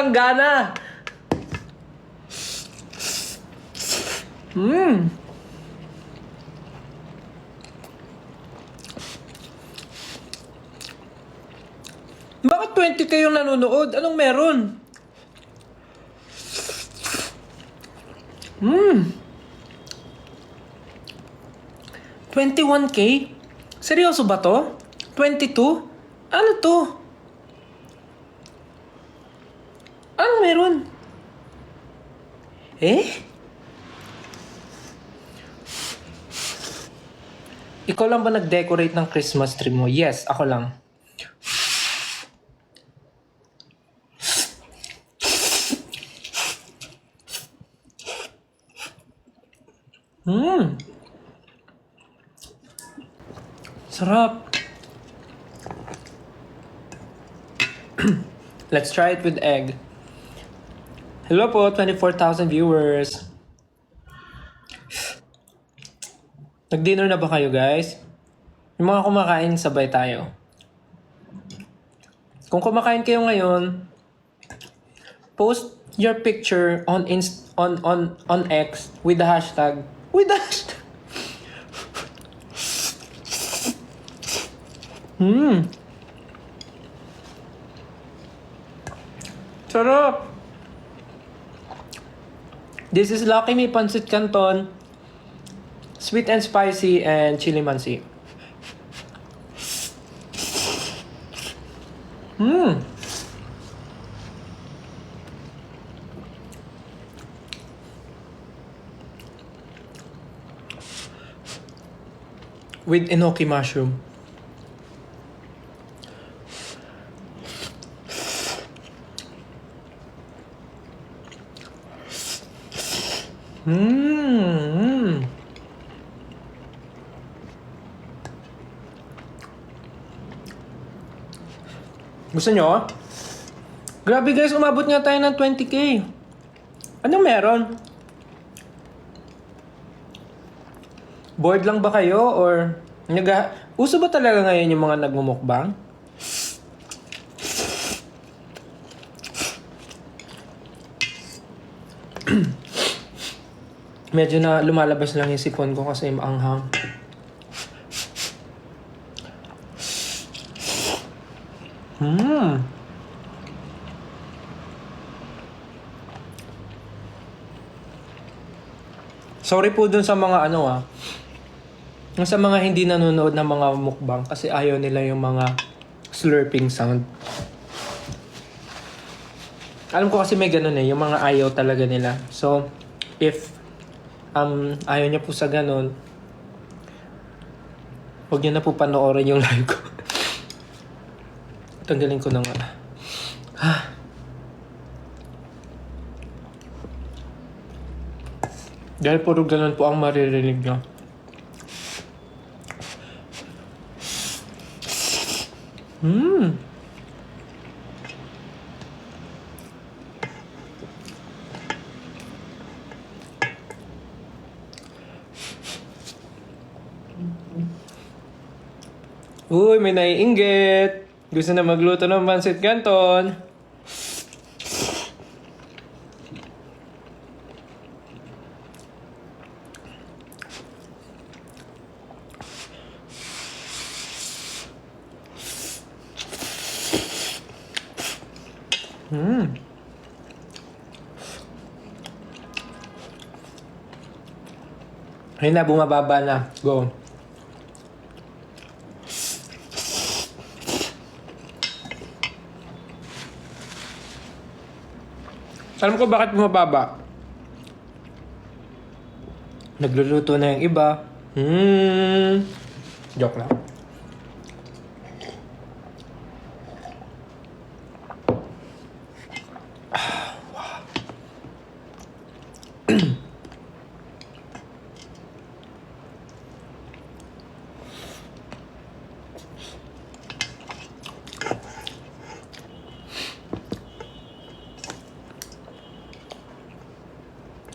walang gana. Bakit 20 kayong nanonood? Anong meron? 21K? Seryoso ba to? 22? Ano to? Anong meron? Ikaw lang ba nag-decorate ng Christmas tree mo? Yes, ako lang. Sarap. Let's try it with egg. Hello po, 24,000 viewers. Nag-dinner na ba kayo, guys? Yung mga kumakain, sabay tayo. Kung kumakain kayo ngayon, post your picture on X with the hashtag. Sarap. This is Lucky Me Pancit Canton. Sweet and spicy and chili mansi. With enoki mushroom. Gusto nyo? Grabe guys, umabot nga tayo ng 20K. Anong meron? Bored lang ba kayo? Or uso ba talaga ngayon yung mga nagmumukbang? Medyo na lumalabas lang yung sipon ko kasi maanghang. Sorry po dun sa mga sa mga hindi nanonood ng mga mukbang kasi ayaw nila yung mga slurping sound. Alam ko kasi may ganun yung mga ayaw talaga nila. So, if ayaw niya po sa ganun, huwag niyo na po panoorin yung live ko. Tanggalin ko na nga. Dahil puro ganun po ang maririnig niyo. Uy, may naiinggit. Gusto na magluto ng pancit canton. Ayun na, bumababa na. Go. Alam ko bakit bumababa. Nagluluto na yung iba. Joke lang.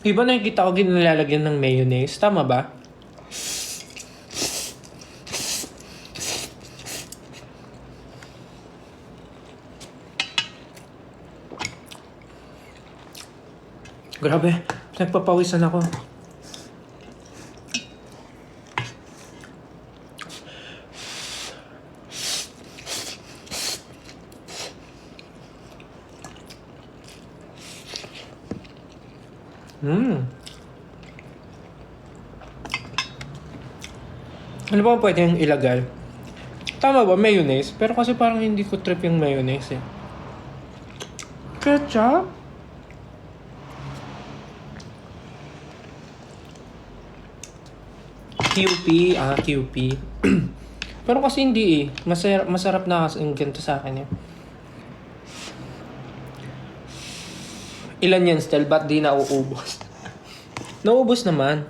Iba nakikita ko ginilalagyan ng mayonnaise. Tama ba? Grabe, nagpapawisan ako. Ano ba pwedeng ilagay? Tama ba, mayonnaise? Pero kasi parang hindi ko trip yung mayonnaise eh. Ketchup? QP. Pero kasi hindi eh. Masarap na kasi yung ganito sa akin eh. Ilan yan still? Ba't di nauubos? Nauubos naman.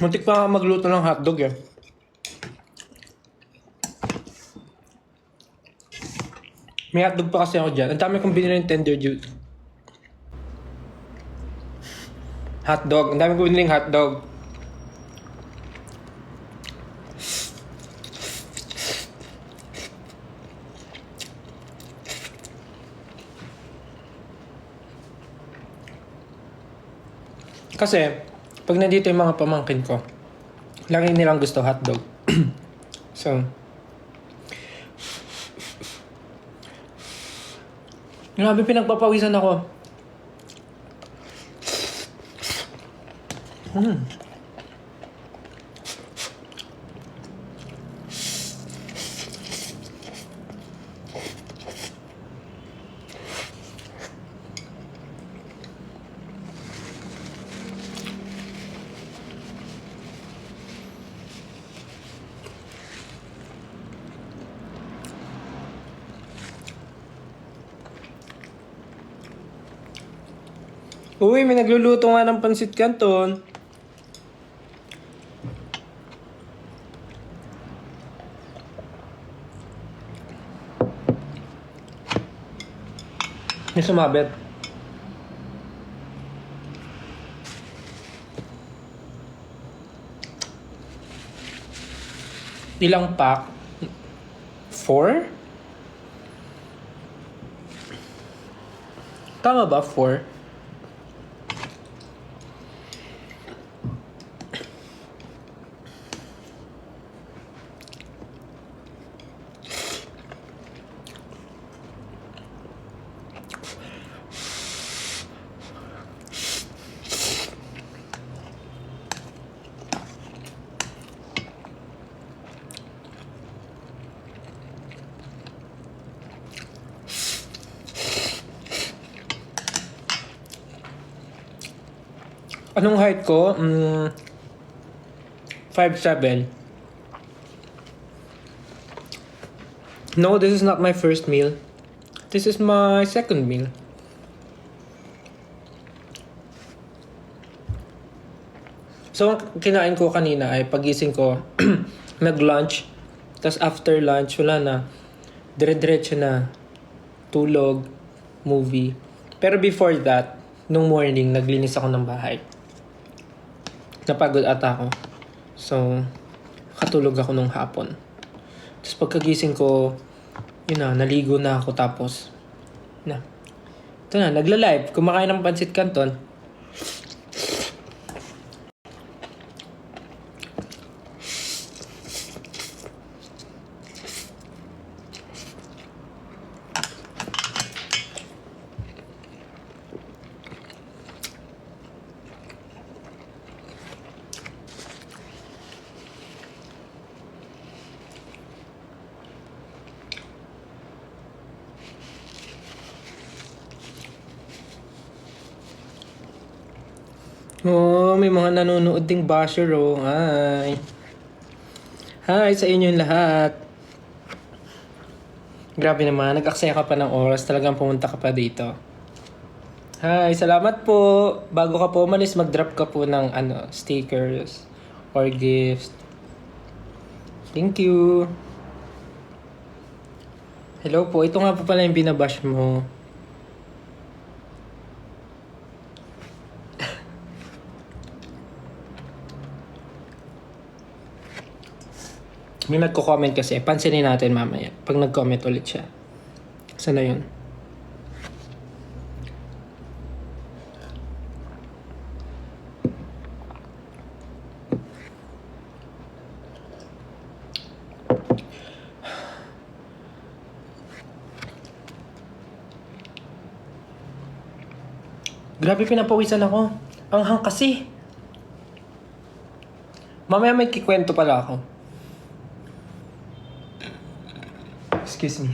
Muntik pa nga magluto ng hotdog eh. May hotdog pa kasi ako dyan. Ang dami kong binili ng Tender Juice. Hotdog. Ang dami kong binili ng hotdog. Kasi, pag nandito yung mga pamangkin ko, lagi nilang gusto hotdog. So, grabe pinagpapawisan ako. Uy, may nagluluto nga ng pansit canton. May sumabit. Ilang pack? 4? Tama ba? 4? Anong height ko? 5'7". No, this is not my first meal. This is my second meal. So, ang kinain ko kanina ay pagising ko, nag-lunch. Tapos after lunch, wala na. Dire-diretso na. Tulog, movie. Pero before that, nung morning, naglinis ako ng bahay. Napagod ata ako. So, katulog ako nung hapon. Tapos pagkagising ko, yun na, naligo na ako tapos, ito na, nagla-live. Kumakain ng pansit canton. Oh, may mga nanonood ding basher oh. Hi. Hi sa inyong lahat. Grabe naman, nag-aksaya ka pa ng oras. Talagang pumunta ka pa dito. Hi, salamat po. Bago ka po umalis, mag-drop ka po ng stickers or gifts. Thank you. Hello po. Ito nga po pala yung binabash mo. May nagko-comment kasi. Pansinin natin mamaya. Pag nag-comment ulit siya. Saan na yun? Grabe, pinapawisan ako. Ang hang kasi. Mamaya may kikwento pala ako. Excuse me.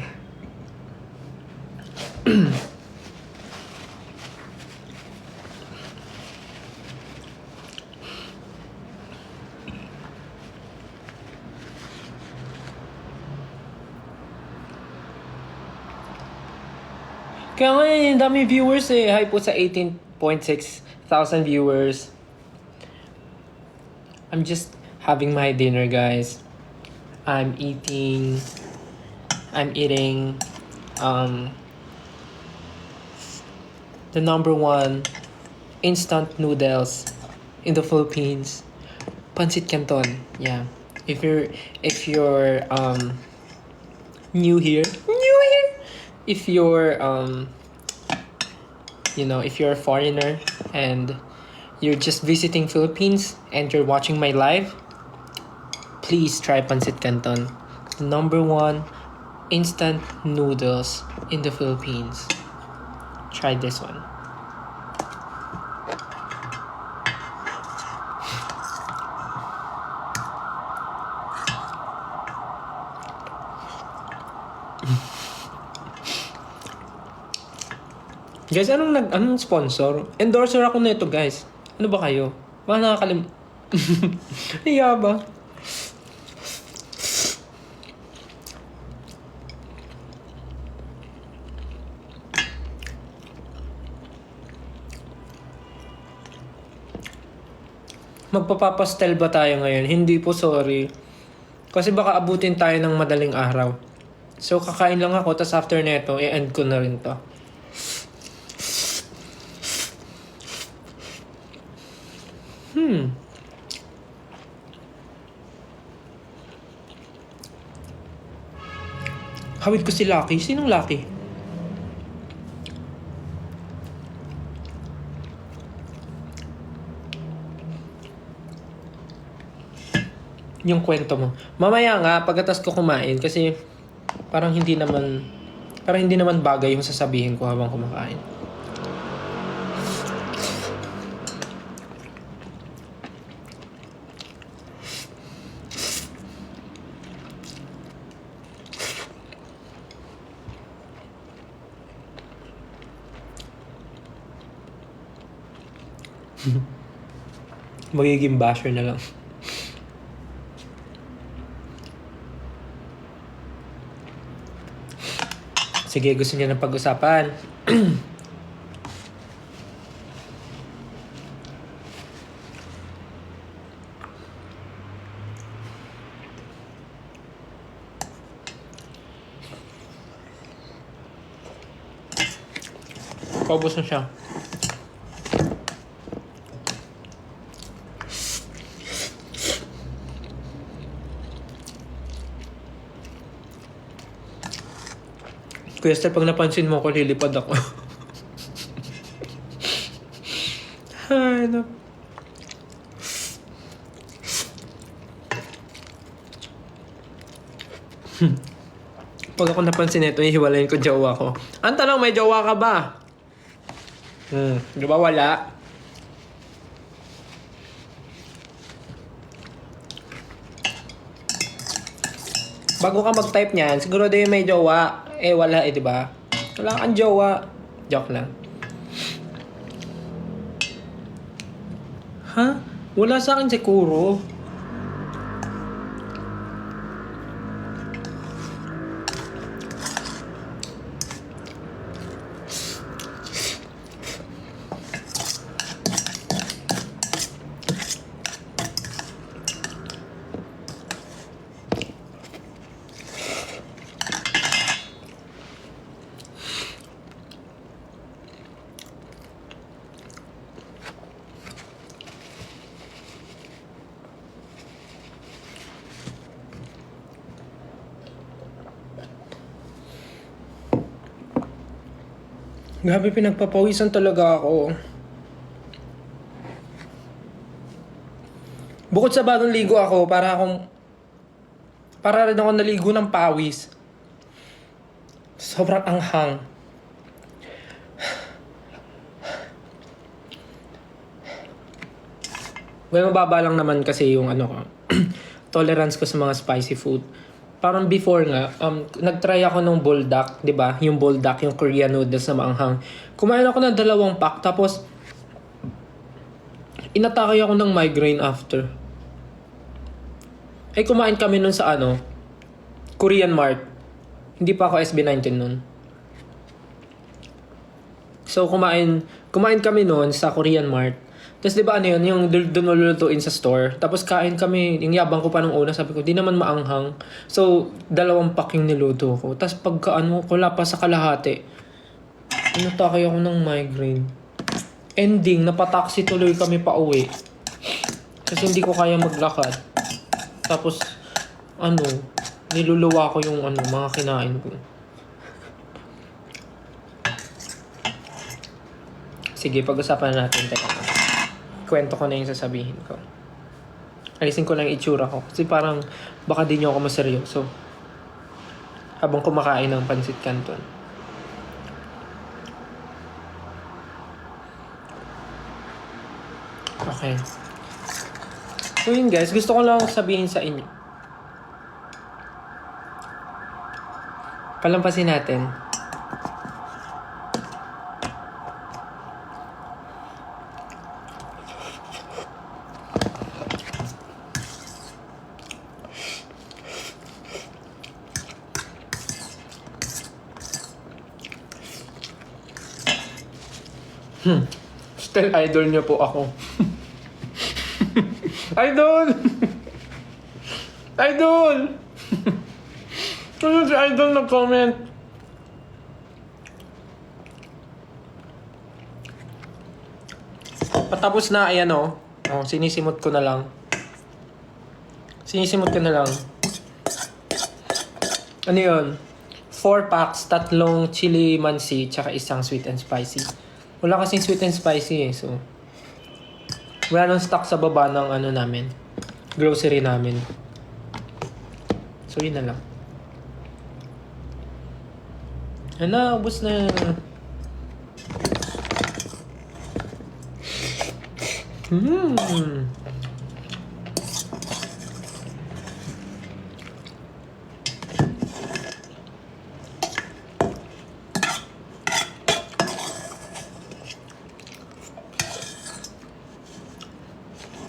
Kaya ngayon, dami viewers eh. Hi po sa 18.6 thousand viewers. I'm just having my dinner, guys. I'm eating the number one instant noodles in the Philippines. Pancit Canton. Yeah. If you're new here. If you're if you're a foreigner and you're just visiting Philippines and you're watching my live, please try Pancit Canton. Number one instant noodles in the Philippines. Try this one. Guys, anong sponsor? Endorser ako nito, guys. Ano ba kayo? Baka nakakalim... Iya ba? Magpapapastel ba tayo ngayon? Hindi po, sorry. Kasi baka abutin tayo ng madaling araw. So, kakain lang ako, tas after neto, i-end ko na rin to. Hawid ko si Lucky. Sinong Lucky? Yung kwento mo. Mamaya nga, pagkatas ko kumain, kasi parang hindi naman bagay yung sasabihin ko habang kumakain. Magiging basher na lang. Sige, gusto niya ng pag-usapan. Paubos na siya. Kuya Esther, pag napansin mo ko, lilipad ako. Ay, no. Pag ako napansin ito, hihiwalayin ko jowa ko. Ang tanong, may jowa ka ba? Di ba wala? Bago ka mag-type niyan, siguro din may jowa. Eh, wala di ba? Wala kang jowa. Joke lang. Ha? Wala sa akin siguro. Grabe, pinagpapawisan talaga ako. Bukod sa bagong ligo ako, para rin ako naligo ng pawis. Sobrang anghang. Well, mababa lang naman kasi yung ano ko, tolerance ko sa mga spicy food. Parang before nga, nag-try ako ng buldak, 'di ba? Yung buldak, yung Korean noodles na maanghang. Kumain ako ng 2 pack, tapos inatake ako ng migraine after. Ay, kumain kami nun sa Korean Mart. Hindi pa ako SB19 nun. So, kumain kami nun sa Korean Mart. Tapos, di ba yung doon lulutuin sa store. Tapos, kain kami, yung yabang ko pa nung una, sabi ko, di naman maanghang. So, 2 pack yung niluto ko. Tapos, wala pa sa kalahati. Inatake ako ng migraine. Ending, napataksi tuloy kami pa uwi. Kasi hindi ko kaya maglakad. Tapos, niluluwa ko yung mga kinain ko. Sige, pag-usapan natin. Teka, kwento ko na yung sasabihin ko. Alisin ko lang yung itsura ko. Kasi parang baka di nyo ako maseryoso habang kumakain ng pansit canton. Okay. So yun guys, gusto ko lang sabihin sa inyo. Palampasin natin. Still idol niyo po ako. Idol! Idol! Ano si Idol nag-comment? Patapos na, ayan sinisimot ko na lang. Ano yun? 4 packs, 3 chili mansi, tsaka 1 sweet and spicy. Wala kasing sweet and spicy so wala nang stock sa baba ng namin, grocery namin. So yun na lang. Ubos na.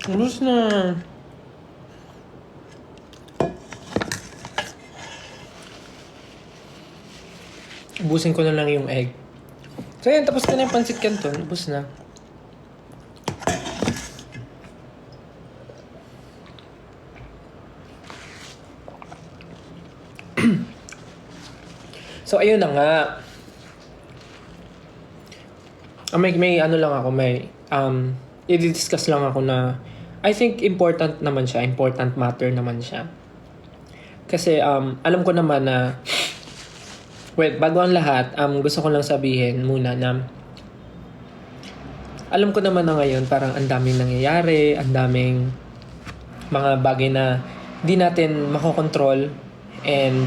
Ubos na. Ubusin ko na lang yung egg. So yan, tapos na yung pancit canton. Ubos na. So ayun na nga. May lang ako, i-discuss lang ako na I think important matter naman siya. Kasi alam ko naman na bago ang lahat, gusto ko lang sabihin muna na alam ko naman na ngayon parang ang daming nangyayari, ang daming mga bagay na di natin makokontrol, and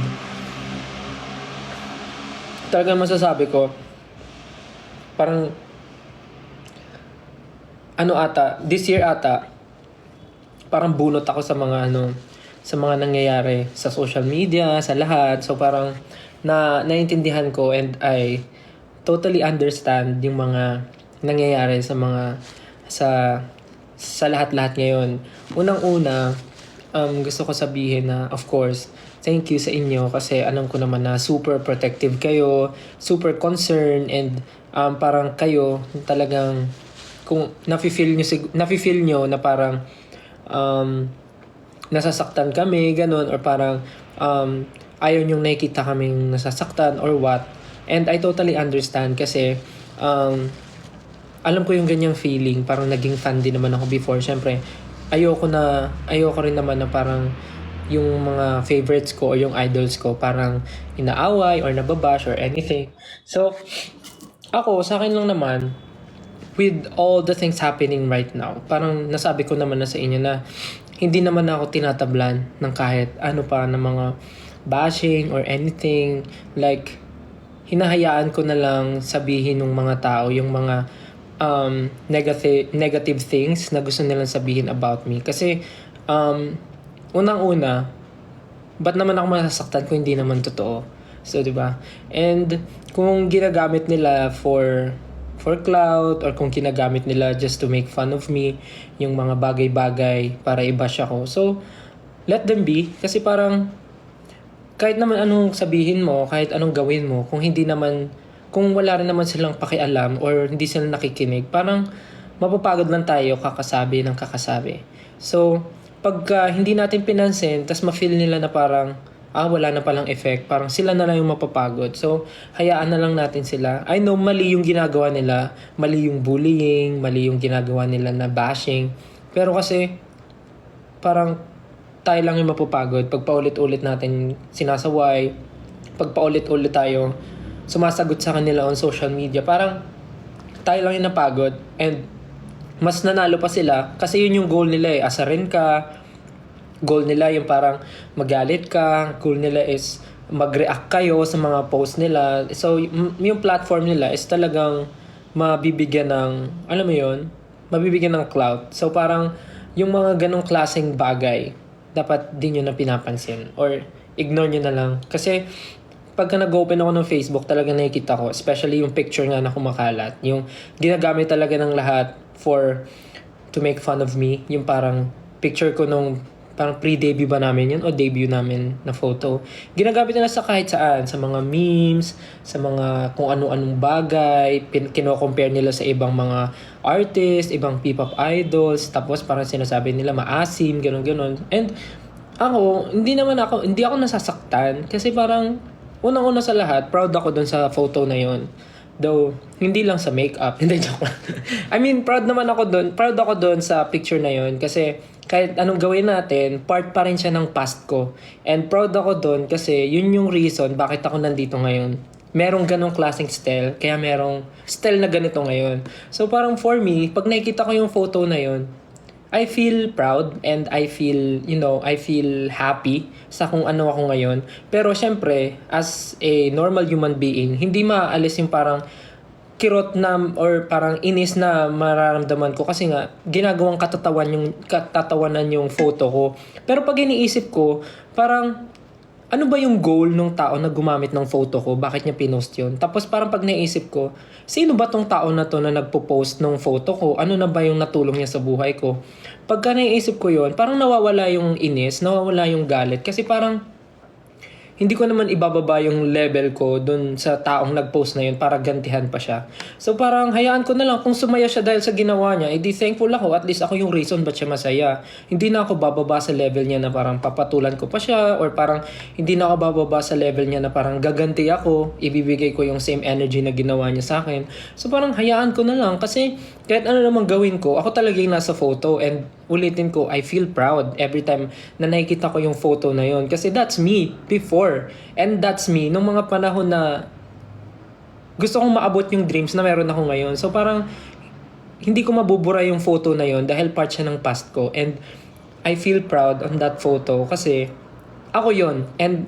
talagang masasabi ko parang this year parang bunot ako sa mga sa mga nangyayari sa social media, sa lahat. So parang naiintindihan ko, and I totally understand yung mga nangyayari sa lahat-lahat ngayon. Unang-una, gusto ko sabihin na of course, thank you sa inyo kasi alam ko naman na super protective kayo, super concerned, and parang kayo talagang kung nafi-feel nyo na parang nasasaktan kami, ganun, or parang ayaw nyong nakikita kaming nasasaktan or what. And I totally understand kasi alam ko yung ganyang feeling. Parang naging fan din naman ako before. Siyempre, ayoko rin naman na parang yung mga favorites ko o yung idols ko parang inaaway or nababash or anything. So, Ako, sa akin lang naman, with all the things happening right now, parang nasabi ko naman na sa inyo na hindi naman ako tinatablan ng kahit ano pa ng mga bashing or anything. Like, hinahayaan ko na lang sabihin ng mga tao yung mga negative things na gusto nilang sabihin about me. Kasi, unang-una, ba't naman ako masasaktan kung hindi naman totoo? So, di ba? And kung ginagamit nila for clout or kung ginagamit nila just to make fun of me, yung mga bagay-bagay para i-bash ako. So, let them be. Kasi parang kahit naman anong sabihin mo, kahit anong gawin mo, kung wala rin naman silang pakialam or hindi sila nakikinig, parang mapapagod lang tayo kakasabi ng kakasabi. So, pagka hindi natin pinansin, tas ma-feel nila na parang, wala na palang effect, parang sila na lang yung mapapagod. So, hayaan na lang natin sila. I know, mali yung ginagawa nila, mali yung bullying, mali yung ginagawa nila na bashing. Pero kasi, parang tayo lang yung mapapagod pag paulit-ulit natin sinasaway, pag paulit-ulit tayo sumasagot sa kanila on social media, parang tayo lang yung napagod and mas nanalo pa sila kasi yun yung goal nila eh, asarin ka, goal nila yung parang magalit ka, goal nila is mag-react kayo sa mga post nila. So yung platform nila is talagang mabibigyan ng, alam mo yun, mabibigyan ng clout. So parang yung mga ganong klaseng bagay dapat din nyo na pinapansin or ignore nyo na lang. Kasi pagka nag-open ako ng Facebook, talaga nakikita ko, especially yung picture nga na kumakalat, yung ginagamit talaga ng lahat to make fun of me, yung parang picture ko nung parang pre-debut ba namin yun o debut namin na photo. Ginagamit nila sa kahit saan, sa mga memes, sa mga kung ano-anong bagay, kino-compare nila sa ibang mga artist, ibang P-pop idols, tapos parang sinasabi nila maasim, gano'n-gano'n. And ako, hindi ako nasasaktan kasi parang unang-una sa lahat, proud ako dun sa photo na yon. Though, hindi lang sa makeup. Hindi, joke lang. I mean, proud ako dun sa picture na yon kasi kahit anong gawin natin, part pa rin siya ng past ko. And proud ako dun kasi yun yung reason bakit ako nandito ngayon. Merong ganong klaseng style, kaya merong style na ganito ngayon. So parang for me, pag nakikita ko yung photo na yon, I feel proud and I feel happy sa kung ano ako ngayon. Pero syempre, as a normal human being, hindi maaalis yung parang kirot na or parang inis na mararamdaman ko kasi nga ginagawang katatawanan yung photo ko. Pero pag iniisip ko, parang ano ba yung goal ng tao na gumamit ng photo ko? Bakit niya pinost yun? Tapos parang pag naisip ko, sino ba tong tao na to na nagpo-post ng photo ko? Ano na ba yung natulong niya sa buhay ko? Pagka naisip ko yun, parang nawawala yung inis, nawawala yung galit. Kasi parang hindi ko naman ibababa yung level ko dun sa taong nag-post na yun para gantihan pa siya. So parang hayaan ko na lang kung sumaya siya dahil sa ginawa niya, edi thankful ako. At least ako yung reason ba't siya masaya. Hindi na ako bababa sa level niya na parang papatulan ko pa siya or parang hindi na ako bababa sa level niya na parang gaganti ako, ibibigay ko yung same energy na ginawa niya sa akin. So parang hayaan ko na lang kasi kahit ano namang gawin ko, ako talaga yung nasa photo and ulitin ko, I feel proud every time na nakikita ko yung photo na yon kasi that's me before and that's me nung mga panahon na gusto kong maabot yung dreams na meron ako ngayon. So parang hindi ko mabubura yung photo na yon dahil part siya ng past ko and I feel proud on that photo kasi ako yon and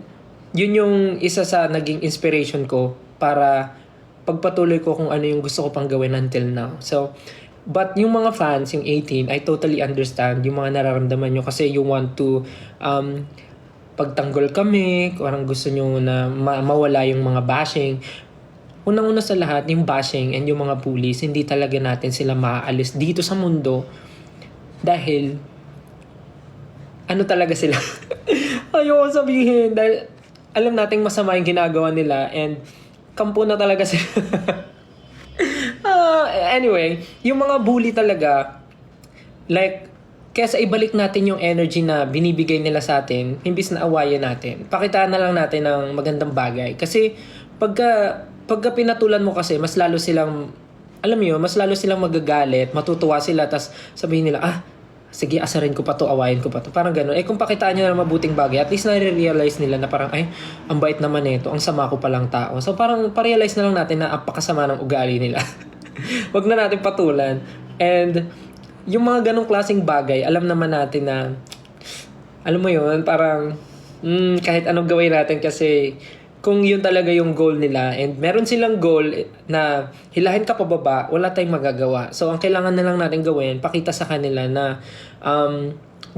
yun yung isa sa naging inspiration ko para pagpatuloy ko kung ano yung gusto ko pang gawin until now. So but yung mga fans, yung 18, I totally understand yung mga nararamdaman nyo kasi you want to pagtanggol kami, parang gusto nyo na mawala yung mga bashing. Unang-una sa lahat, yung bashing and yung mga bullies, hindi talaga natin sila maaalis dito sa mundo dahil ano talaga sila. Ayoko sabihin dahil alam nating masama yung ginagawa nila and kampo na talaga sila. Anyway, yung mga bully talaga, like, kesa ibalik natin yung energy na binibigay nila sa atin, imbis na awayan natin, pakitaan na lang natin ng magandang bagay. Kasi, pagka pinatulan mo kasi, mas lalo silang, alam mo yun, mas lalo silang magagalit, matutuwa sila, tas sabihin nila, sige, asarin ko pa to, awayin ko pa to. Parang ganun. Kung pakitaan nyo na mabuting bagay, at least nare-realize nila na parang, ay, ang bait naman nito, ang sama ko palang tao. So parang pa-realize na lang natin na ang pakasama ng ugali nila. Wag na natin patulan. And yung mga ganong klaseng bagay, alam naman natin na, alam mo yun, parang, kahit anong gawin natin kasi kung yun talaga yung goal nila and meron silang goal na hilahin ka pababa, wala tayong magagawa. So, ang kailangan na lang natin gawin, pakita sa kanila na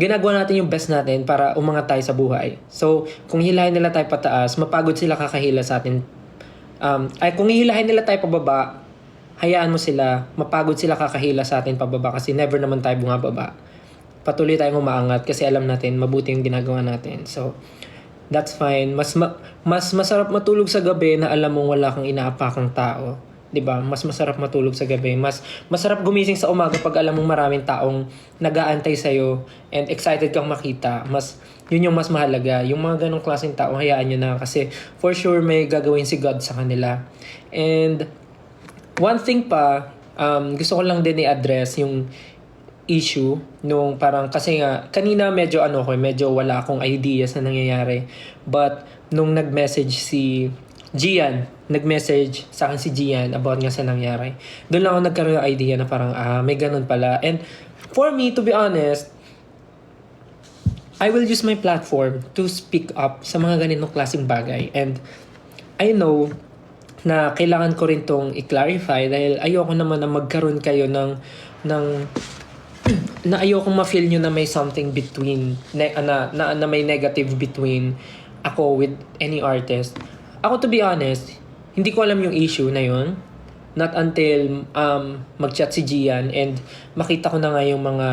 ginagawa natin yung best natin para umangat tayo sa buhay. So, kung hilahin nila tayo pataas, mapagod sila kakahila sa atin. Kung hihilahin nila tayo pababa, hayaan mo sila, mapagod sila kakahila sa atin pababa kasi never naman tayo bumababa. Patuloy tayong umaangat kasi alam natin mabuti yung ginagawa natin. So, that's fine. Mas masarap matulog sa gabi na alam mong wala kang inaapakang tao. 'Di ba? Mas masarap matulog sa gabi. Mas masarap gumising sa umaga pag alam mong maraming taong nag-aantay sa iyo and excited kang makita. Yun yung mas mahalaga. Yung mga ganong klaseng tao, hayaan nyo na kasi for sure may gagawin si God sa kanila. And one thing pa, gusto ko lang din i-address yung issue nung parang kasi nga kanina medyo wala akong ideas na nangyayari, but nung nag-message sa akin si Gian about nga sa nangyari, doon lang ako nagkaroon ng idea na parang may ganun pala. And for me, to be honest, I will use my platform to speak up sa mga ganitong klaseng bagay. And I know na kailangan ko rin tong i-clarify dahil ayoko naman na magkaroon kayo ng na ayokong ma-feel nyo na may something between na may negative between ako with any artist. Ako, to be honest, hindi ko alam yung issue na yun. Not until mag-chat si Gian and makita ko na nga yung mga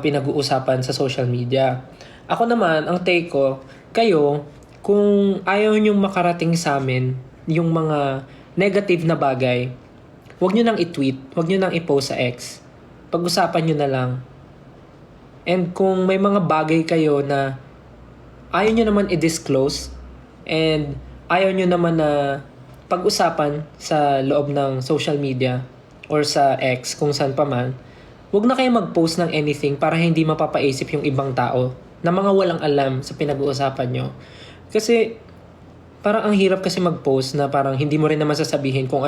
pinag-uusapan sa social media. Ako naman, ang take ko, kayo, kung ayaw nyong makarating sa amin yung mga negative na bagay, huwag nyo nang i-tweet, huwag nyo nang i-post sa X. Pag-usapan nyo na lang. And kung may mga bagay kayo na ayaw nyo naman i-disclose and ayaw nyo naman na pag-usapan sa loob ng social media or sa X, kung saan pa man, huwag na kayo mag-post ng anything para hindi mapapaisip yung ibang tao na mga walang alam sa pinag-uusapan nyo. Kasi parang ang hirap kasi mag-post na parang hindi mo rin naman sasabihin kung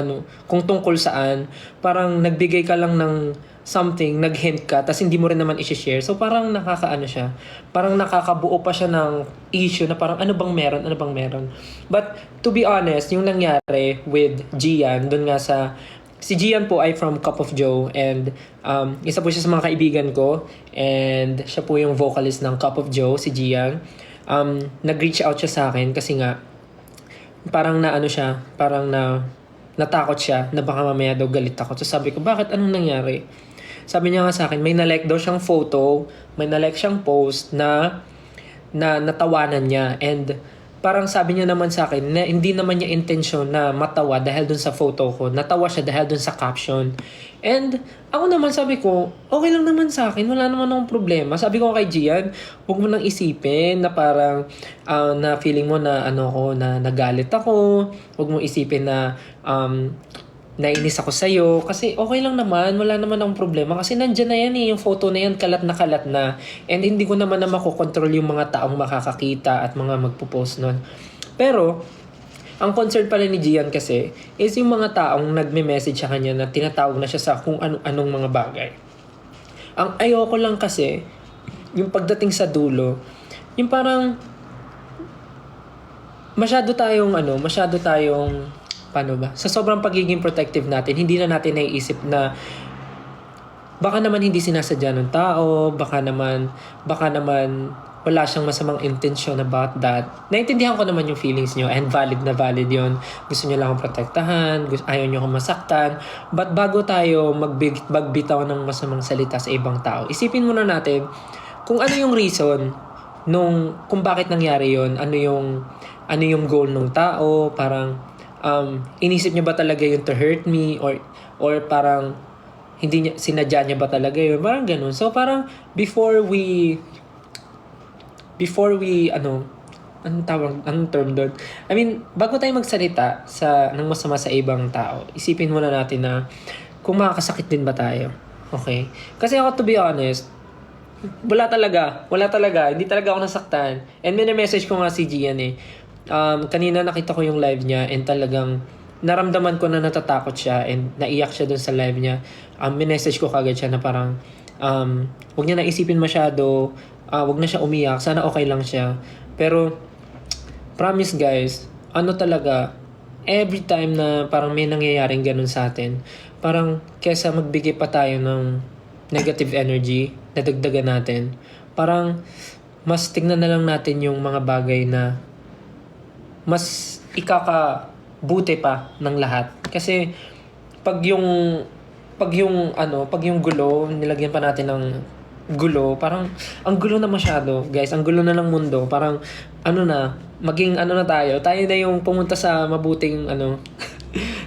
tungkol saan. Parang nagbigay ka lang ng something, nag-hint ka, tas hindi mo rin naman i-share. So parang nakakaano siya. Parang nakakabuo pa siya ng issue na parang ano bang meron. But to be honest, yung nangyari with Gian, dun nga si Gian po ay from Cup of Joe and isa po siya sa mga kaibigan ko and siya po yung vocalist ng Cup of Joe, si Gian. Nag-reach out siya sa akin kasi nga parang natakot siya na baka mamaya daw galit ako. So sabi ko, bakit? Anong nangyari? Sabi niya nga sa akin, may na-like daw siyang photo, may na-like siyang post na natawanan niya. And parang sabi niya naman sa akin na hindi naman niya intensyon na matawa dahil dun sa photo ko. Natawa siya dahil dun sa caption. And ako naman sabi ko, okay lang naman sa akin, wala naman akong problema. Sabi ko kay Gian, huwag mo nang isipin na parang na feeling mo na na nagalit ako. Huwag mo isipin na nainis ako sa'yo. Kasi okay lang naman, wala naman akong problema. Kasi nandyan na yan yung photo na yan, kalat na. And hindi ko naman na makokontrol yung mga taong makakakita at mga magpo-post nun. Pero ang concern pala ni Gian kasi is yung mga taong nagme-message sa kanya na tinatawag na siya sa kung anong mga bagay. Ang ayoko lang kasi, yung pagdating sa dulo, yung parang masyado tayong paano ba? Sa sobrang pagiging protective natin, hindi na natin naiisip na baka naman hindi sinasadya ng tao, baka naman wala siyang masamang intention about that. Naintindihan ko naman yung feelings nyo and valid na valid yon. Gusto nyo lang akong protektahan, ayaw nyo akong masaktan. But bago tayo magbitaw ng masamang salita sa ibang tao, isipin muna natin kung ano yung reason kung bakit nangyari yon, ano yung goal ng tao, parang inisip niya ba talaga yun to hurt me or parang hindi niya sinadya niya ba talaga yun, parang ganun. So parang before we anong term doon? I mean, bago tayo magsalita ng masama sa ibang tao, isipin muna natin na kung makakasakit din ba tayo. Okay? Kasi ako, to be honest, Wala talaga. Wala talaga. Hindi talaga ako nasaktan. And message ko nga si Gian eh. Kanina nakita ko yung live niya and talagang naramdaman ko na natatakot siya and naiyak siya dun sa live niya. Message ko kagad siya na parang huwag niya naisipin masyado. Huwag na siya umiyak. Sana okay lang siya. Pero promise guys, ano talaga, every time na parang may nangyayaring ganun sa atin, parang kesa magbigay pa tayo ng negative energy, nadagdagan natin, parang mas tignan na lang natin yung mga bagay na mas ikakabuti pa ng lahat. Kasi pag yung gulo, nilagyan pa natin ng gulo, parang ang gulo na masyado, guys. Ang gulo na ng mundo. Parang maging na tayo na yung pumunta sa mabuting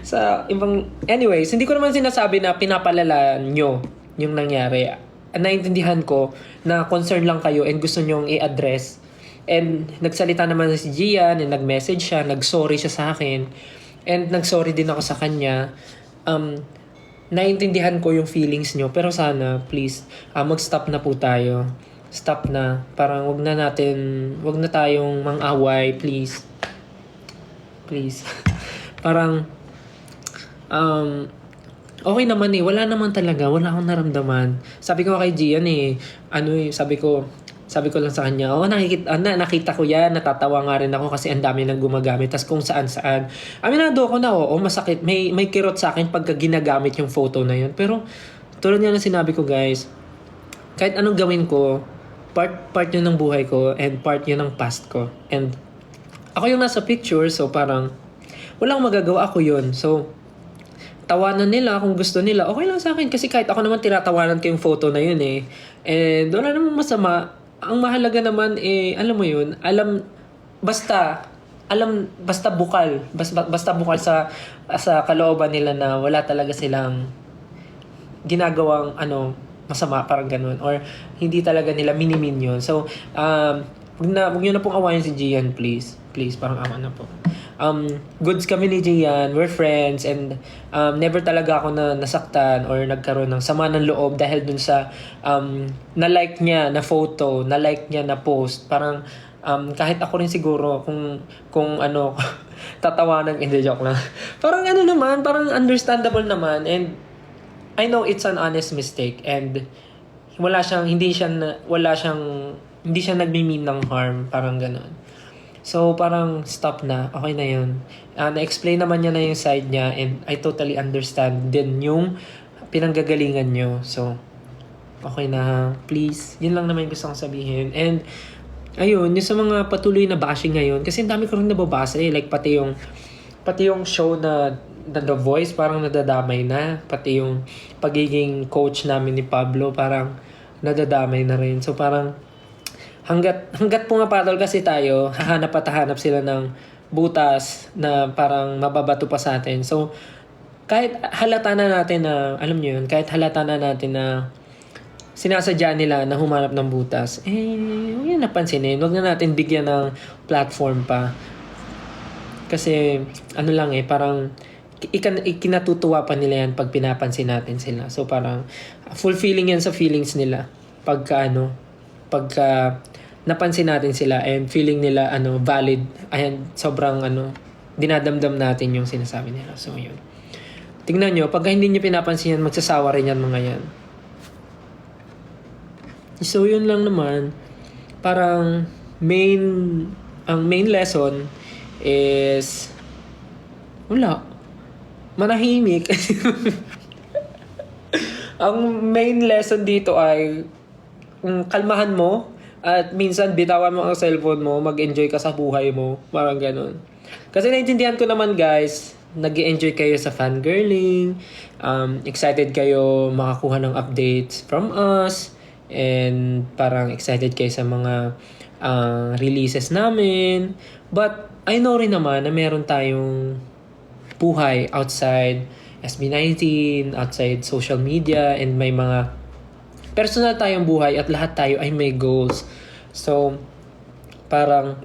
sa ibang, anyways, hindi ko naman sinasabi na pinapalala nyo yung nangyari. Naintindihan ko na concern lang kayo and gusto nyong i-address. And nagsalita naman si Gian and nag-message siya, nag-sorry siya sa akin. And nag-sorry din ako sa kanya. Naintindihan ko yung feelings nyo, pero sana, please, mag-stop na po tayo. Stop na. Parang wag na tayong mang-away, please. Please. Parang, okay naman eh. Wala naman talaga. Wala akong naramdaman. Sabi ko kay Gian sabi ko lang sa kanya, nakita ko yan, natatawa nga rin ako kasi ang dami nang gumagamit. Tas kung saan-saan. Aminado ko na, masakit. May kirot sa akin pagka ginagamit yung photo na yun. Pero, tulad nga na sinabi ko guys, kahit anong gawin ko, part yun ng buhay ko and part yun ng past ko. And, ako yung nasa picture, so parang, walang magagawa, ako yun. So, tawanan nila kung gusto nila, okay lang sa akin. Kasi kahit ako naman tinatawanan ko yung photo na yun eh. And wala namang masama. Ang mahalaga naman alam mo yun, basta bukal. Basta bukal sa kalooban nila na wala talaga silang ginagawang masama, parang ganun. Or hindi talaga nila minimin yun. So, wag nyo na pong awayan si Gian, please. Please, parang awa na po. Goods kami ni Gian, we're friends, and never talaga ako na nasaktan or nagkaroon ng sama ng loob dahil dun sa na-like niya na photo, na-like niya na post. Parang kahit ako rin siguro kung tatawanan, hindi, joke lang. Parang naman, parang understandable naman, and I know it's an honest mistake, and hindi siya nagmi-mean ng harm, parang gano'n. So, parang stop na. Okay na yun. Na-explain naman niya na yung side niya and I totally understand din yung pinanggagalingan nyo. So, okay na. Please. Yun lang naman gusto kong sabihin. And, ayun, yung sa mga patuloy na bashing ngayon, kasi ang dami ko rin nababasa eh. Like, pati yung show na The Voice, parang nadadamay na. Pati yung pagiging coach namin ni Pablo, parang nadadamay na rin. So, parang, hanggat pumapatol kasi tayo, hahanap sila ng butas na parang mababato pa sa atin. So, kahit halata na natin na, alam niyo yun, kahit halata na natin na sinasadya nila na humanap ng butas, huwag yan napansinin. Huwag na natin bigyan ng platform pa. Kasi, parang ikinatutuwa pa nila yan pag pinapansin natin sila. So, parang fulfilling yan sa feelings nila. Pagka napansin natin sila and feeling nila valid, ayan, sobrang dinadamdam natin yung sinasabi nila. So yun, tingnan nyo, pag hindi nyo pinapansin yan, magsasawa rin yan mga yan. So yun lang naman, parang ang main lesson is manahimik. Ang main lesson dito ay kalmahan mo. At minsan, bitawan mo ang cellphone mo, mag-enjoy ka sa buhay mo. Parang ganun. Kasi naintindihan ko naman guys, nag-enjoy kayo sa fangirling, excited kayo makakuha ng updates from us, and parang excited kayo sa mga releases namin. But, I know rin naman na meron tayong buhay outside SB19, outside social media, and may mga personal tayong buhay at lahat tayo ay may goals. So, parang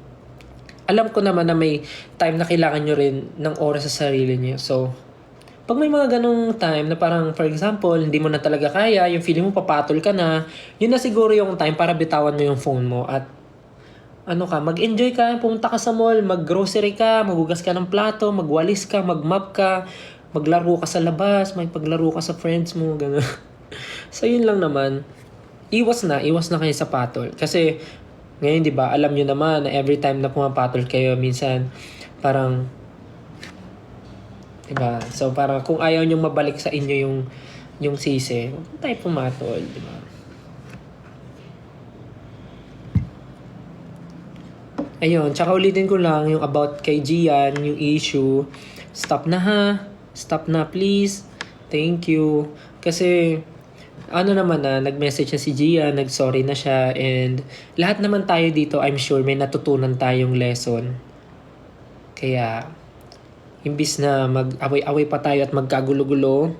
alam ko naman na may time na kailangan nyo rin ng oras sa sarili nyo. So, Pag may mga ganong time na parang, for example, hindi mo na talaga kaya, yung feeling mo papatol ka na, yun na siguro yung time para bitawan mo yung phone mo at mag-enjoy ka, pumunta ka sa mall, mag-grocery ka, maghugas ka ng plato, magwalis ka, mag-mop ka, maglaro ka sa labas, may paglaro ka sa friends mo, gano'n. So, yun lang naman. Iwas na kayo sa patol. Kasi, ngayon, di ba, alam nyo naman na every time na pumapatol kayo, minsan, parang, di ba? So, parang kung ayaw nyo mabalik sa inyo yung sisi, huwag tayo pumatol, di ba? Ayun, tsaka ulitin ko lang yung about kay Gian, yung issue. Stop na ha. Stop na please. Thank you. Kasi, nag-message na si Gian, nag-sorry na siya, and lahat naman tayo dito, I'm sure, may natutunan tayong lesson. Kaya, imbis na mag-away-away pa tayo at magkagulo-gulo,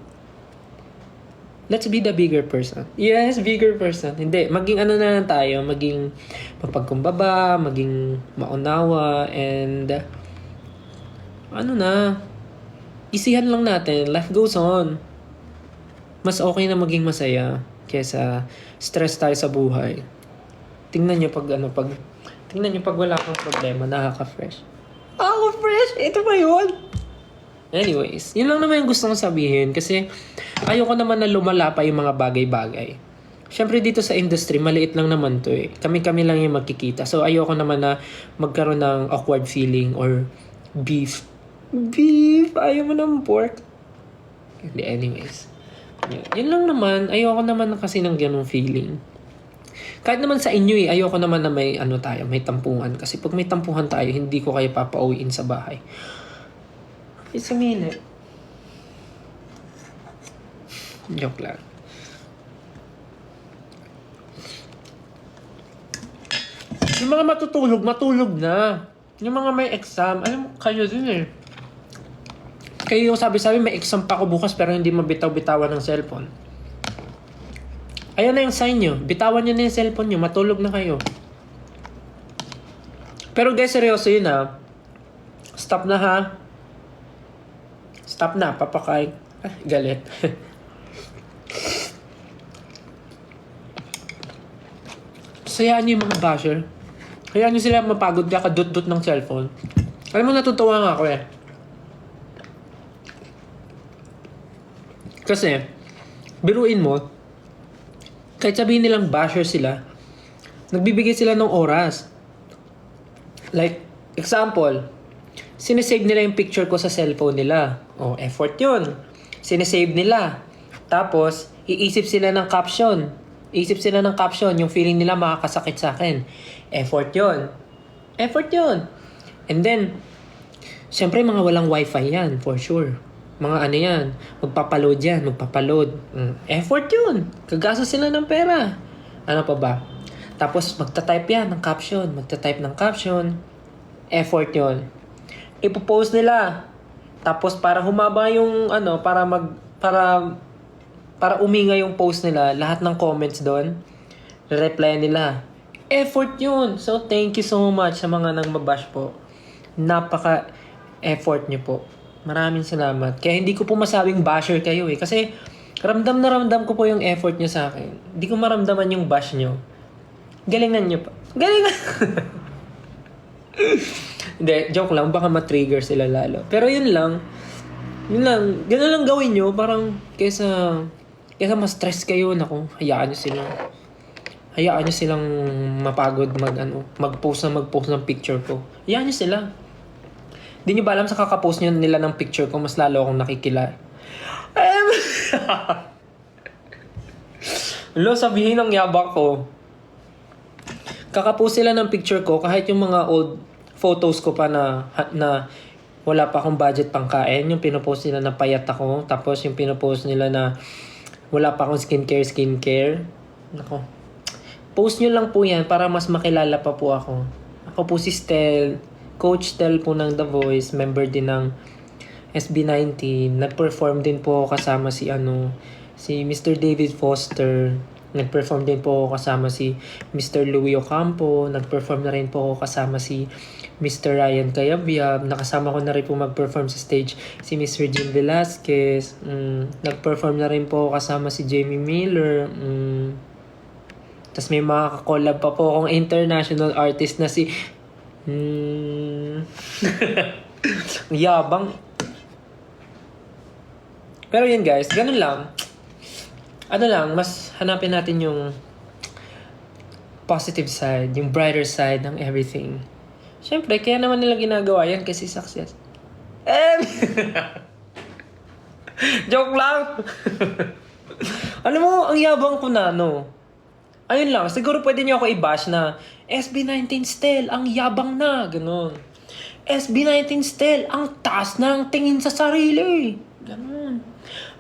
let's be the bigger person. Yes, bigger person. Hindi, maging na lang tayo, maging mapagkumbaba, maging maunawa, and isihan lang natin, life goes on. Mas okay na maging masaya kaysa stress tayo sa buhay. Tingnan nyo pag wala kang problema, nakaka-fresh. Fresh! Ito ba yun? Anyways, yun lang naman yung gusto kong sabihin kasi ayoko naman na lumala pa yung mga bagay-bagay. Siyempre dito sa industry, maliit lang naman to eh. Kami-kami lang yung magkikita. So ayoko naman na magkaroon ng awkward feeling or beef. Beef! Ayaw mo ng pork. Anyways. Yun lang naman. Ayoko naman kasi ng ganung feeling. Kahit naman sa inyo ayoko naman na may may tampungan. Kasi pag may tampungan tayo, hindi ko kayo papauwiin sa bahay. It's a minute. Joke lang. Yung mga matulog na. Yung mga may exam, alam mo, kayo din eh. Kayo yung sabi-sabi, may exam pa ako bukas pero hindi mabitaw-bitawan ng cellphone. Ayan na yung sign nyo. Bitawan nyo na yung cellphone nyo. Matulog na kayo. Pero guys, seryoso yun ha. Stop na ha. Stop na. Papakain. Galit. Sayaan nyo yung mga basher. Hayaan nyo sila mapagod ka kadut-dut ng cellphone. Alam mo, natutuwa nga ako eh. Kasi, biruin mo, kahit sabihin nilang basher sila, nagbibigay sila ng oras. Like, example, sinesave nila yung picture ko sa cellphone nila. Effort yun. Sinesave nila. Tapos, iisip sila ng caption. Yung feeling nila makakasakit sa akin. Effort yun. And then, syempre mga walang wifi yan, for sure. Mga yan, magpapaload. Effort yun. Kagaso sila ng pera. Ano pa ba? Tapos magta-type yan ng caption. Effort yun. Ipopost nila. Tapos para humaba yung para uminga yung post nila, lahat ng comments doon, reply nila. Effort yun. So thank you so much sa mga nang mabash po. Napaka-effort nyo po. Maraming salamat. Kaya hindi ko po masabing basher kayo eh. Kasi ramdam ko po yung effort nyo sa akin. Hindi ko maramdaman yung bash nyo. Galingan nyo pa. Hindi, joke lang. Baka matrigger sila lalo. Pero yun lang. Ganun lang gawin nyo. Parang kesa ma-stress kayo. Naku, hayaan nyo silang mapagod mag-post ng picture ko. Hayaan nyo sila. Di nyo ba alam sa kakapost nila ng picture ko, mas lalo akong nakikilala. Sabihin ng yabang ko. Kakapost sila ng picture ko, kahit yung mga old photos ko pa na wala pa akong budget pang kain. Yung pinopost nila na payat ako. Tapos yung pinopost nila na wala pa akong skincare. Nako. Post nyo lang po yan para mas makilala pa po ako. Ako po si Stel. Coach Tel po ng The Voice, member din ng SB19. Nag-perform din po kasama si Mr. David Foster. Nag-perform din po ako kasama si Mr. Louie Ocampo. Nag-perform na rin po ako kasama si Mr. Ryan Cayabyab. Nakasama ko na rin po mag-perform sa stage si Miss Regine Velasquez. Nag-perform na rin po ako kasama si Jamie Miller. Tapos may mga kakolab pa po akong international artist na si... Yabang. Pero yun guys, ganun lang. Ano lang, mas hanapin natin yung positive side, yung brighter side ng everything. Siyempre, kaya naman nila ginagawa yan kasi success. Joke lang! Alam mo, ang yabang ko na, no? Ayun lang, siguro pwede niyo ako i-bash na SB19 Stel, ang yabang na, ganun. SB19 Stel, ang taas na ang tingin sa sarili. Ganun.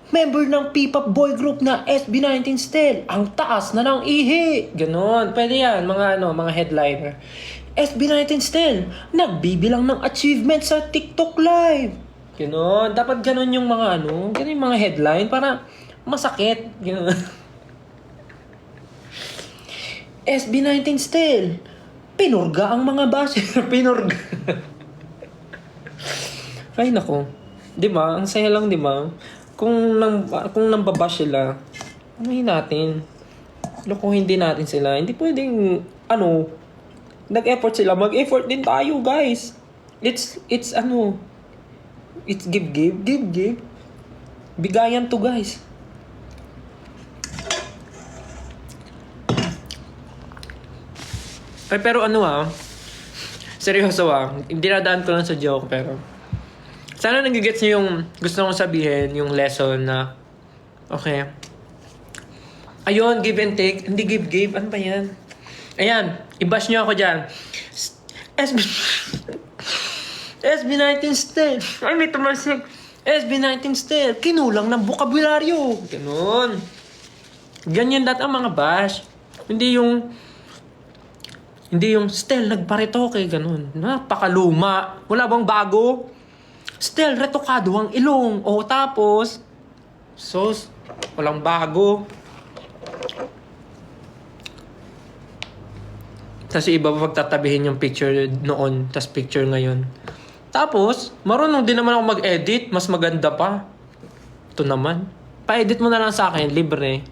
Member ng P-pop boy group na SB19 Stel, ang taas na ng ihi. Ganon. Pwede yan, mga headliner. SB19 Stel, nagbibilang ng achievement sa TikTok Live. Ganon. Dapat ganon yung ganon yung mga headline para masakit. Ganon. SB19 Stel, pinurga ang mga basher. Pinurga. Ay, nako. Diba? Ang saya lang, diba? Kung nambabash sila, anuhin natin. Lokohin din natin sila. Hindi pwedeng, nag-effort sila. Mag-effort din tayo, guys. It's give. Bigayan to, guys. Ay, pero seryoso dinadaan ko lang sa joke, pero sana nagigets niyo yung gusto kong sabihin, yung lesson na, okay. Ayun, give and take. Hindi give. Ano ba yan? Ayan, i-bash niyo ako dyan. SB19 Stel. Ay, may tumasik. SB19 Stel. Kinulang ng bokabularyo. Ganun. Ganyan dati ang mga bash. Hindi yung Stel, nagparetoke. Ganun. Napakaluma. Wala bang bago? Still, retokado ang ilong. O tapos, walang bago. Tapos iba pa pagtatabihin yung picture noon, tas picture ngayon. Tapos, marunong din naman ako mag-edit. Mas maganda pa. Ito naman. Pa-edit mo na lang sa akin, libre.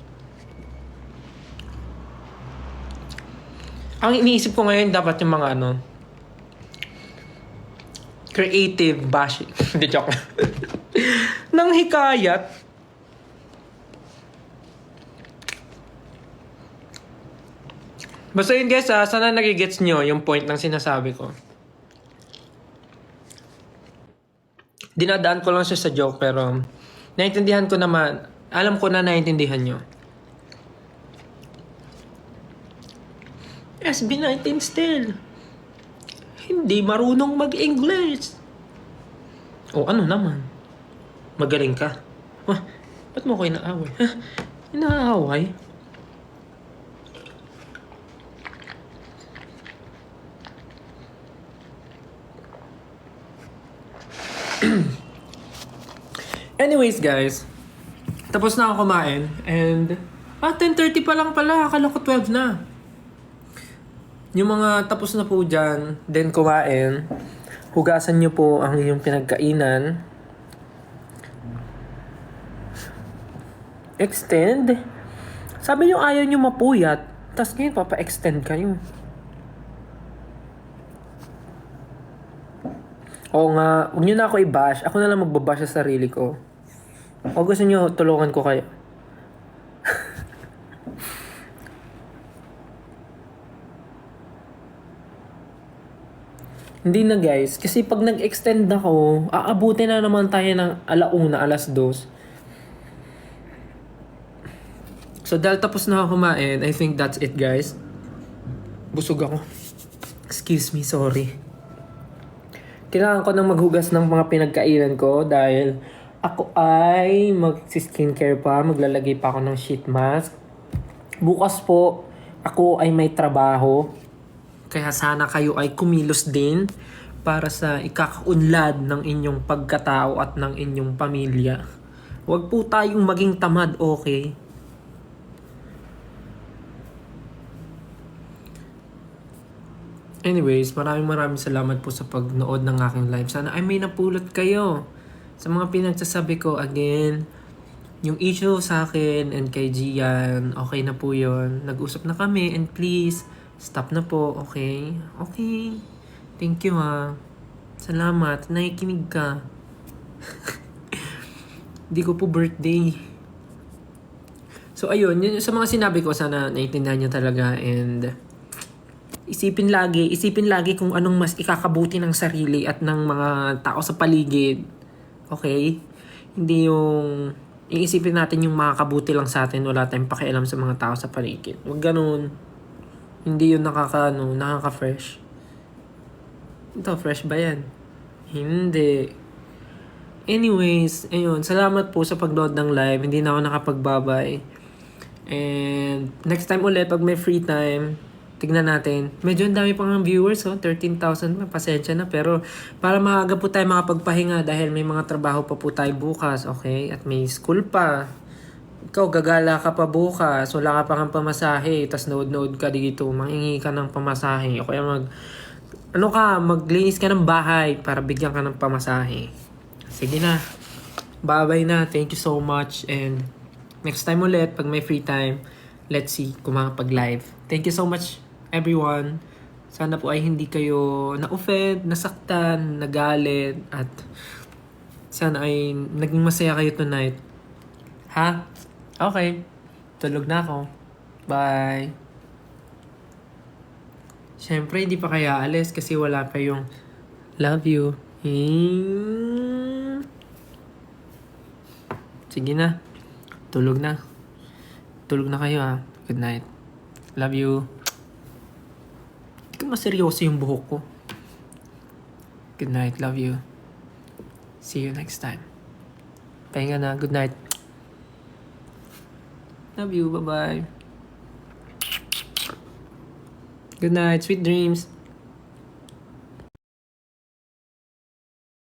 Ang iniisip ko ngayon, dapat yung mga creative bashing. Hindi, joke lang. Nang hikayat. Basta yun guys, sana nagigets nyo yung point ng sinasabi ko. Dinadaan ko lang siya sa joke, pero naintindihan ko naman. Alam ko na naintindihan nyo. SB19 Stel. Hindi marunong mag-English. O ano naman? Magaling ka. Ba't mo ko inaaway? Inaaway? Anyways guys, tapos na ako kumain and 10:30 pa lang pala, akala ko 12 na. Yung mga tapos na po dyan, then kumain, hugasan nyo po ang inyong pinagkainan. Extend. Sabi nyo ayaw nyo mapuyat, tas ngayon papa-extend kayo. Oo nga, huwag nyo na ako i-bash. Ako na lang magbabash sa sarili ko. O gusto nyo, tulungan ko kayo. Hindi na guys, kasi pag nag-extend ako, aabutin na naman tayo ng 1:00, 2:00. So dahil tapos na ako kumain, I think that's it guys. Busog ako. Excuse me, sorry. Kailangan ko nang maghugas ng mga pinagkainan ko dahil ako ay mag-skincare pa, maglalagay pa ako ng sheet mask. Bukas po, ako ay may trabaho. Kaya sana kayo ay kumilos din para sa ikakaunlad ng inyong pagkatao at ng inyong pamilya. Huwag po tayong maging tamad, okay? Anyways, maraming salamat po sa pagnood ng aking live. Sana ay may napulot kayo sa mga pinagsasabi ko. Again, yung issue sa akin and kay Gian, okay na po yun. Nag-usap na kami and please, stop na po, okay? Okay. Thank you ha. Salamat. Nakikinig ka. Hindi ko po birthday. So ayun, yun sa mga sinabi ko, sana naiintindihan niyo talaga and isipin lagi kung anong mas ikakabuti ng sarili at ng mga tao sa paligid. Okay? Hindi yung iisipin natin yung makakabuti lang sa atin, wala tayong pakialam sa mga tao sa paligid. Huwag ganun. Hindi yun nakaka-fresh. Ito, fresh ba yan? Hindi. Anyways, ayun, salamat po sa pag-load ng live. Hindi na ako nakapagbabay. And next time ulit, pag may free time, tignan natin. Medyo ang dami pang viewers, 13,000. Pasensya na. Pero para maaga po tayo makapagpahinga dahil may mga trabaho pa po tayo bukas, okay? At may school pa. Ikaw, gagala ka pa bukas. Wala ka pa kang pamasahe. Tapos nood ka dito. Mangingi ka ng pamasahe. O kaya maglinis ka ng bahay para bigyan ka ng pamasahe. Sige na. Bye-bye na. Thank you so much. And next time ulit, pag may free time, let's see kung makapag-live. Thank you so much, everyone. Sana po ay hindi kayo na-offend, nasaktan, nagalit, at sana ay naging masaya kayo tonight. Ha? Okay. Tulog na ako. Bye. Siyempre, hindi pa kaya alis kasi wala pa yung love you. Sige na. Tulog na. Tulog na kayo ha. Good night. Love you. Hindi ka maseryoso yung buhok ko. Good night. Love you. See you next time. Pahinga na. Good night. Love you. Bye-bye. Good night. Sweet dreams.